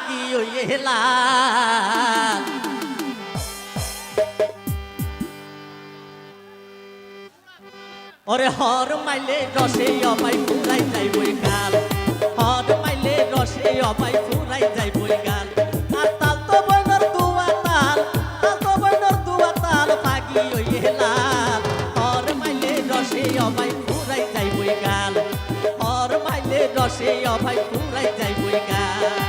ফাগি হইয়ে লাল ওরে হর মাইলে রসে অবাই ফুরাই যাইবই গাল হর মাইলে রসে অবাই ফুরাই যাইবই গাল আর তাল তো বইনর দুয়া তাল তাল তো বইনর দুয়া তাল ফাগি হইয়ে লাল হর মাইলে রসে অবাই ফুরাই যাইবই গাল হর মাইলে রসে অবাই ফুরাই যাইবই গাল